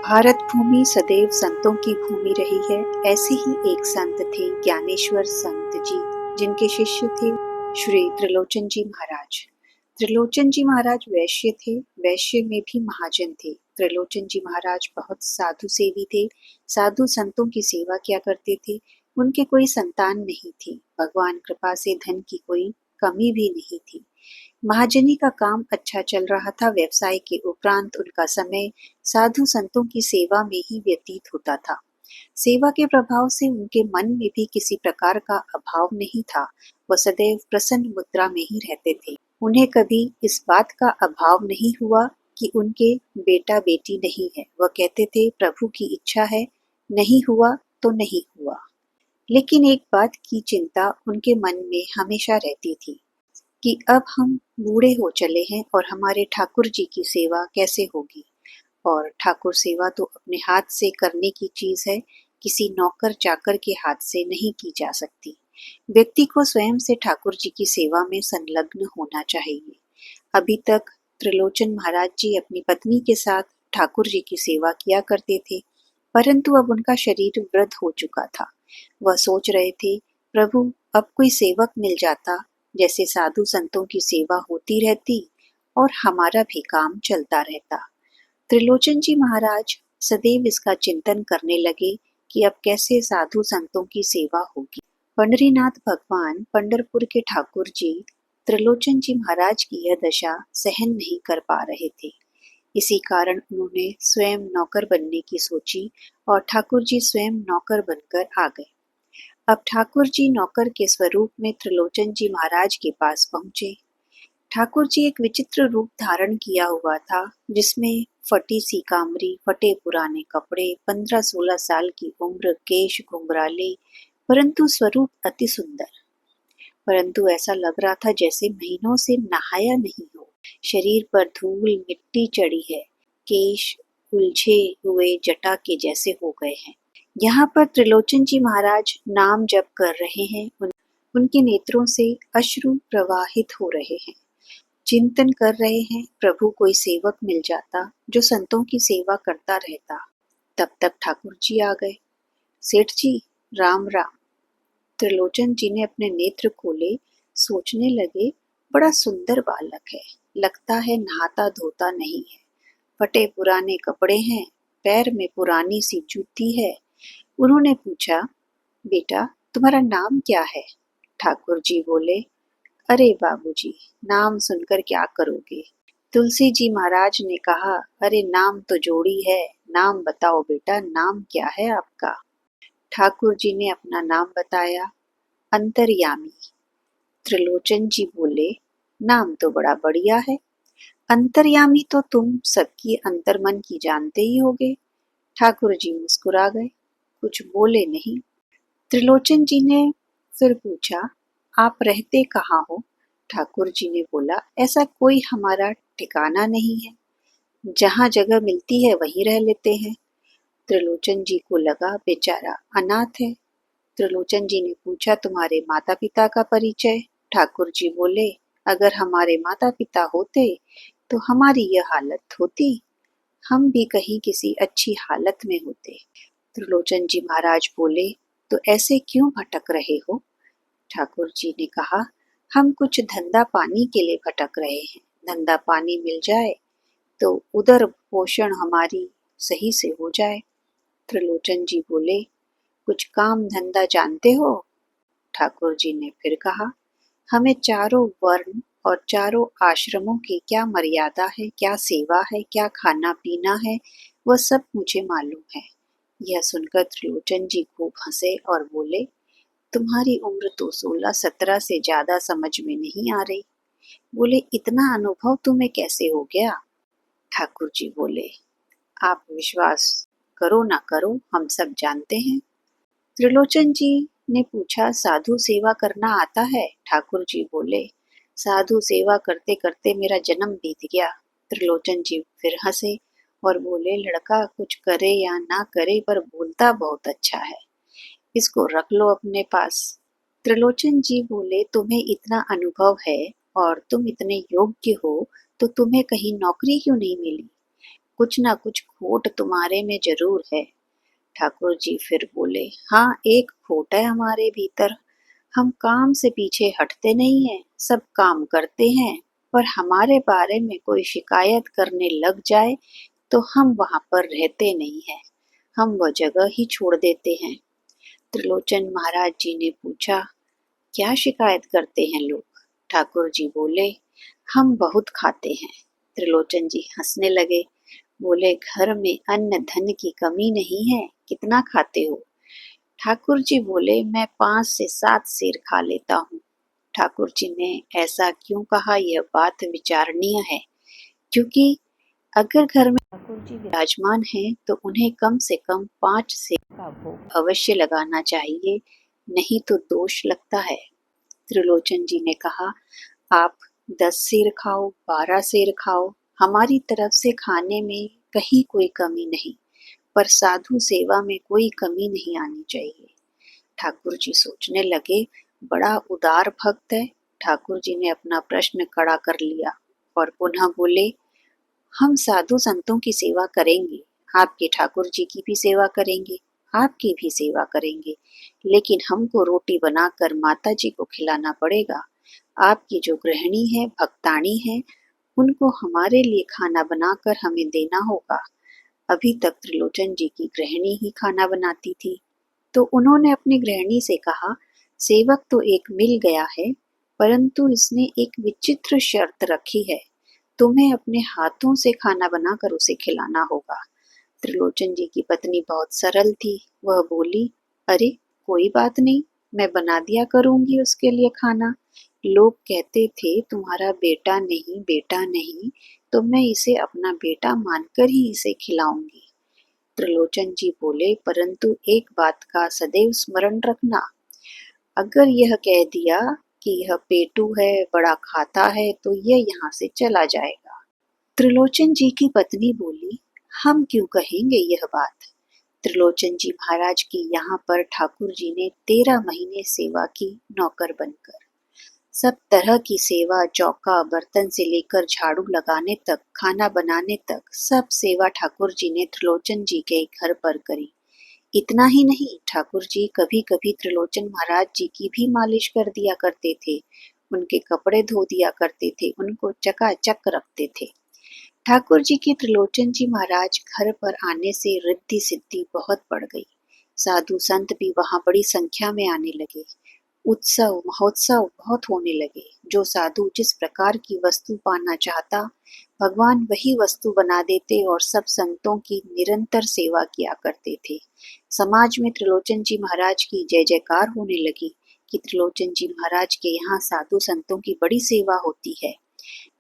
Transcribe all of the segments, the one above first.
भारत भूमि सदैव संतों की भूमि रही है। ऐसे ही एक संत थे ज्ञानेश्वर संत जी, जिनके शिष्य थे श्री त्रिलोचन जी महाराज। त्रिलोचन जी महाराज वैश्य थे, वैश्य में भी महाजन थे। त्रिलोचन जी महाराज बहुत साधु सेवी थे, साधु संतों की सेवा किया करते थे। उनके कोई संतान नहीं थी, भगवान कृपा से धन की कोई कमी भी नहीं थी। महाजनी का काम अच्छा चल रहा था। व्यवसाय के उपरांत उनका समय साधु संतों की सेवा में ही व्यतीत होता था। सेवा के प्रभाव से उनके मन में भी किसी प्रकार का अभाव नहीं था। वह सदैव प्रसन्न मुद्रा में ही रहते थे। उन्हें कभी इस बात का अभाव नहीं हुआ कि उनके बेटा बेटी नहीं है। वह कहते थे प्रभु की इच्छा है, नहीं हुआ तो नहीं हुआ। लेकिन एक बात की चिंता उनके मन में हमेशा रहती थी कि अब हम बूढ़े हो चले हैं और हमारे ठाकुर जी की सेवा कैसे होगी। और ठाकुर सेवा तो अपने हाथ से करने की चीज है, किसी नौकर चाकर के हाथ से नहीं की जा सकती। व्यक्ति को स्वयं से ठाकुर जी की सेवा में संलग्न होना चाहिए। अभी तक त्रिलोचन महाराज जी अपनी पत्नी के साथ ठाकुर जी की सेवा किया करते थे, परंतु अब उनका शरीर वृद्ध हो चुका था। वह सोच रहे थे, प्रभु अब कोई सेवक मिल जाता, जैसे साधु संतों की सेवा होती रहती और हमारा भी काम चलता रहता। त्रिलोचन जी महाराज सदैव इसका चिंतन करने लगे कि अब कैसे साधु संतों की सेवा होगी। पंडरीनाथ भगवान पंढरपुर के ठाकुर जी त्रिलोचन जी महाराज की यह दशा सहन नहीं कर पा रहे थे। इसी कारण उन्होंने स्वयं नौकर बनने की सोची और ठाकुर जी स्वयं नौकर बनकर आ गए। अब ठाकुर जी नौकर के स्वरूप में त्रिलोचन जी महाराज के पास पहुंचे। ठाकुर जी एक विचित्र रूप धारण किया हुआ था, जिसमें फटी सी कामरी, फटे पुराने कपड़े, 15-16 साल की उम्र, केश घुंघराले, परंतु स्वरूप अति सुंदर। परंतु ऐसा लग रहा था जैसे महीनों से नहाया नहीं हो। शरीर पर धूल मिट्टी चढ़ी है, केश उलझे हुए जटा के जैसे हो गए हैं। यहाँ पर त्रिलोचन जी महाराज नाम जप कर रहे हैं। उनके नेत्रों से अश्रु प्रवाहित हो रहे हैं। चिंतन कर रहे हैं, प्रभु कोई सेवक मिल जाता जो संतों की सेवा करता रहता। तब तक ठाकुर जी आ गए। सेठ जी, राम राम। त्रिलोचन जी ने अपने नेत्र खोले, सोचने लगे, बड़ा सुंदर बालक है, लगता है नहाता धोता नहीं है। फटे पुराने कपड़े हैं, पैर में पुरानी सी जूती है। उन्होंने पूछा, बेटा तुम्हारा नाम क्या है? ठाकुर जी बोले, अरे बाबूजी, नाम सुनकर क्या करोगे? तुलसी जी महाराज ने कहा, अरे नाम तो जोड़ी है, नाम बताओ बेटा, नाम क्या है आपका? ठाकुर जी ने अपना नाम बताया, अंतर्यामी। त्रिलोचन जी बोले, नाम तो बड़ा बढ़िया है। अंतर्यामी तो तुम सबकी अंतर्मन की जानते ही होगे। ठाकुर जी मुस्कुरा गए, कुछ बोले नहीं। त्रिलोचन जी ने फिर पूछा, आप रहते कहाँ हो? ठाकुर जी ने बोला, ऐसा कोई हमारा ठिकाना नहीं है, जहाँ जगह मिलती है वहीं रह लेते हैं। त्रिलोचन जी को लगा बेचारा अनाथ है। त्रिलोचन जी ने पूछा, तुम्हारे माता पिता का परिचय? ठाकुर जी बोले, अगर हमारे माता पिता होते तो हमारी यह हालत होती, हम भी कहीं किसी अच्छी हालत में होते। त्रिलोचन जी महाराज बोले, तो ऐसे क्यों भटक रहे हो? ठाकुर जी ने कहा, हम कुछ धंधा पानी के लिए भटक रहे हैं। धंधा पानी मिल जाए तो उधर पोषण हमारी सही से हो जाए। त्रिलोचन जी बोले, कुछ काम धंधा जानते हो? ठाकुर जी ने फिर कहा, हमें चारों वर्ण और चारों आश्रमों की क्या मर्यादा है, क्या सेवा है, क्या खाना पीना है, वह सब मुझे मालूम है। यह सुनकर त्रिलोचन जी खूब हंसे और बोले, तुम्हारी उम्र तो 16-17 से ज्यादा समझ में नहीं आ रही। बोले, इतना अनुभव तुम्हें कैसे हो गया? ठाकुर जी बोले, आप विश्वास करो ना करो, हम सब जानते हैं। त्रिलोचन जी ने पूछा, साधु सेवा करना आता है? ठाकुर जी बोले, साधु सेवा करते करते मेरा जन्म बीत गया। त्रिलोचन जी फिर हंसे और बोले, लड़का कुछ करे या ना करे पर बोलता बहुत अच्छा है, इसको रख लो अपने पास। त्रिलोचन जी बोले, तुम्हें इतना अनुभव है और तुम इतने योग्य हो, तो तुम्हें कहीं नौकरी क्यों नहीं मिली? कुछ ना कुछ खोट तुम्हारे में जरूर है। ठाकुर जी फिर बोले, हाँ, एक खोट है हमारे भीतर। हम काम से पीछे हटते नहीं हैं, सब काम करते हैं, पर हमारे बारे में कोई शिकायत करने लग जाए तो हम वहां पर रहते नहीं हैं, हम वह जगह ही छोड़ देते हैं। त्रिलोचन महाराज जी ने पूछा, क्या शिकायत करते हैं लोग? ठाकुर जी बोले, हम बहुत खाते हैं। त्रिलोचन जी हंसने लगे, बोले, घर में अन्न धन की कमी नहीं है, कितना खाते हो? ठाकुर जी बोले, मैं 5 से 7 सेर खा लेता हूँ। ठाकुर जी ने ऐसा क्यों कहा, यह बात विचारणीय है, क्योंकि अगर घर में ठाकुर जी विराजमान हैं तो उन्हें कम से कम 5 सेर का भोग अवश्य लगाना चाहिए, नहीं तो दोष लगता है। त्रिलोचन जी ने कहा, आप 10 सेर खाओ, 12 सेर खाओ, हमारी तरफ से खाने में कहीं कोई कमी नहीं, पर साधु सेवा में कोई कमी नहीं आनी चाहिए। ठाकुर जी सोचने लगे, बड़ा उदार भक्त है। ठाकुर जी ने अपना प्रश्न खड़ा कर लिया और पुनः बोले, हम साधु संतों की सेवा करेंगे, आपके ठाकुर जी की भी सेवा करेंगे, आपकी भी सेवा करेंगे, लेकिन हमको रोटी बनाकर माता जी को खिलाना पड़ेगा। आपकी जो गृहिणी है, भक्तानी है, उनको हमारे लिए खाना बनाकर हमें देना होगा। अभी तक त्रिलोचन जी की गृहिणी ही खाना बनाती थी, तो उन्होंने अपनी गृहिणी से कहा, सेवक तो एक मिल गया है, परंतु इसने एक विचित्र शर्त रखी है, तुम्हें अपने हाथों से खाना बनाकर उसे खिलाना होगा। त्रिलोचन जी की पत्नी बहुत सरल थी, वह बोली, अरे कोई बात नहीं, मैं बना दिया करूंगी उसके लिए खाना। लोग कहते थे तुम्हारा बेटा नहीं, बेटा नहीं, तो मैं इसे अपना बेटा मानकर ही इसे खिलाऊंगी। त्रिलोचन जी बोले, परंतु एक बात का सदैव स्मरण रखना, अगर यह कह दिया कि यह पेटू है, बड़ा खाता है, तो यह यहाँ से चला जाएगा। त्रिलोचन जी की पत्नी बोली, हम क्यों कहेंगे यह बात? त्रिलोचन जी महाराज की यहाँ पर ठाकुर जी ने 13 महीने सेवा की, नौकर बनकर। सब तरह की सेवा, चौका बर्तन से लेकर झाड़ू लगाने तक, खाना बनाने तक, सब सेवा ठाकुर जी ने त्रिलोचन जी के घर पर करी। इतना ही नहीं, ठाकुर जी कभी कभी त्रिलोचन महाराज जी की भी मालिश कर दिया करते थे, उनके कपड़े धो दिया करते थे, उनको चकाचक रखते थे। ठाकुर जी की त्रिलोचन जी महाराज घर पर आने से रिद्धि सिद्धि बहुत बढ़ गई। साधु संत भी वहां बड़ी संख्या में आने लगे। उत्सव महोत्सव बहुत होने लगे। जो साधु जिस प्रकार की वस्तु पाना चाहता, भगवान वही वस्तु बना देते और सब संतों की निरंतर सेवा किया करते थे। समाज में त्रिलोचन जी महाराज की जय जयकार होने लगी कि त्रिलोचन जी महाराज के यहाँ साधु संतों की बड़ी सेवा होती है।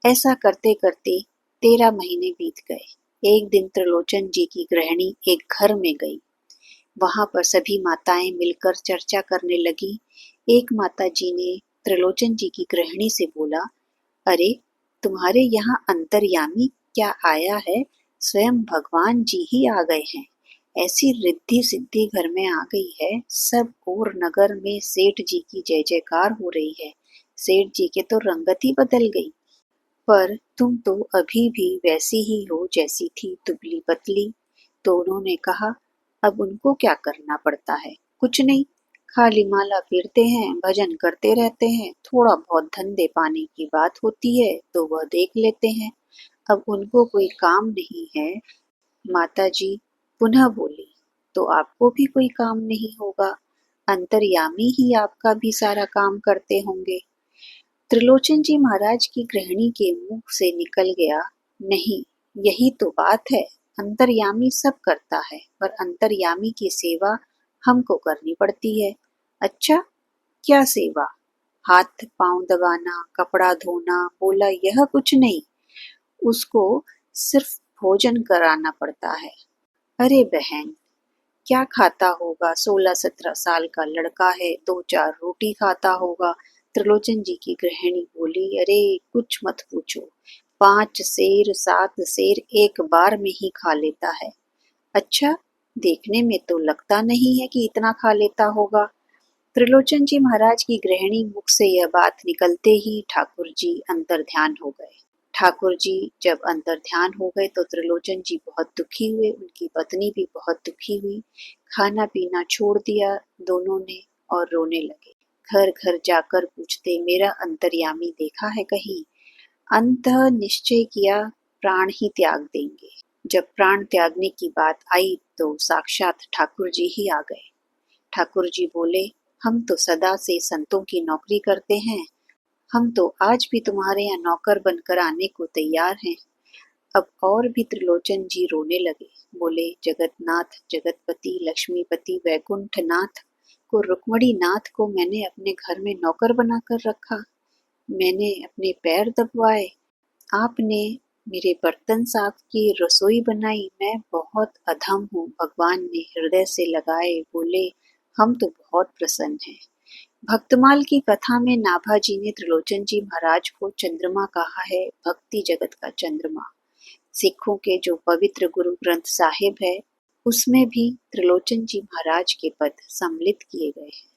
ऐसा करते करते 13 महीने बीत गए। एक दिन त्रिलोचन जी की गृहिणी एक घर में गई। वहां पर सभी माताएं मिलकर चर्चा करने लगी। एक माता जी ने त्रिलोचन जी की गृहिणी से बोला, अरे तुम्हारे यहाँ अंतर्यामी क्या आया है? स्वयं भगवान जी ही आ गए हैं। ऐसी रिद्धि सिद्धि घर में आ गई है, सब और नगर में सेठ जी की जय जयकार हो रही है। सेठ जी के तो रंगत ही बदल गई। पर तुम तो अभी भी वैसी ही हो जैसी थी, दुबली पतली। तो उन्होंने कहा, अब उनको क्या करना पड़ता है? कुछ नहीं, खाली माला फेरते हैं, भजन करते रहते हैं, थोड़ा बहुत धंधे पानी की बात होती है तो वह देख लेते हैं। अब उनको कोई काम नहीं है। माता जी पुनः बोली, तो आपको भी कोई काम नहीं होगा, अंतर्यामी ही आपका भी सारा काम करते होंगे। त्रिलोचन जी महाराज की गृहिणी के मुंह से निकल गया, नहीं, यही तो बात है, अंतर्यामी सब करता है, पर अंतर्यामी की सेवा हमको करनी पड़ती है। अच्छा, क्या सेवा? हाथ पांव दबाना, कपड़ा धोना, बोला यह कुछ नहीं, उसको सिर्फ भोजन कराना पड़ता है। अरे बहन, क्या खाता होगा? 16-17 साल का लड़का है, 2-4 रोटी खाता होगा। त्रिलोचन जी की गृहिणी बोली, अरे कुछ मत पूछो, 5 सेर 7 सेर एक बार में ही खा लेता है। अच्छा, देखने में तो लगता नहीं है कि इतना खा लेता होगा। त्रिलोचन जी महाराज की गृहिणी मुख से यह बात निकलते ही ठाकुर जी अंतर ध्यान हो गए। ठाकुर जी जब अंतर ध्यान हो गए तो त्रिलोचन जी बहुत दुखी हुए, उनकी पत्नी भी बहुत दुखी हुई। खाना पीना छोड़ दिया दोनों ने और रोने लगे। घर घर जाकर पूछते, मेरा अंतर्यामी देखा है कहीं? अंततः निश्चय किया प्राण ही त्याग देंगे। जब प्राण त्यागने की बात आई तो साक्षात ठाकुर जी ही आ गए। ठाकुर जी बोले, हम तो सदा से संतों की नौकरी करते हैं, हम तो आज भी तुम्हारे यहाँ नौकर बनकर आने को तैयार हैं। अब और भी त्रिलोचन जी रोने लगे। बोले, जगतनाथ, जगतपति, लक्ष्मीपति, वैकुंठनाथ को, रुक्मणी नाथ को मैंने अपने घर में नौकर बनाकर रखा, मैंने अपने पैर दबवाए, आपने मेरे बर्तन साफ किए, रसोई बनाई, मैं बहुत अधम हूँ। भगवान ने हृदय से लगाए, बोले, हम तो बहुत प्रसन्न हैं। भक्तमाल की कथा में नाभाजी ने त्रिलोचन जी महाराज को चंद्रमा कहा है, भक्ति जगत का चंद्रमा। सिखों के जो पवित्र गुरु ग्रंथ साहिब है, उसमें भी त्रिलोचन जी महाराज के पद सम्मिलित किए गए हैं।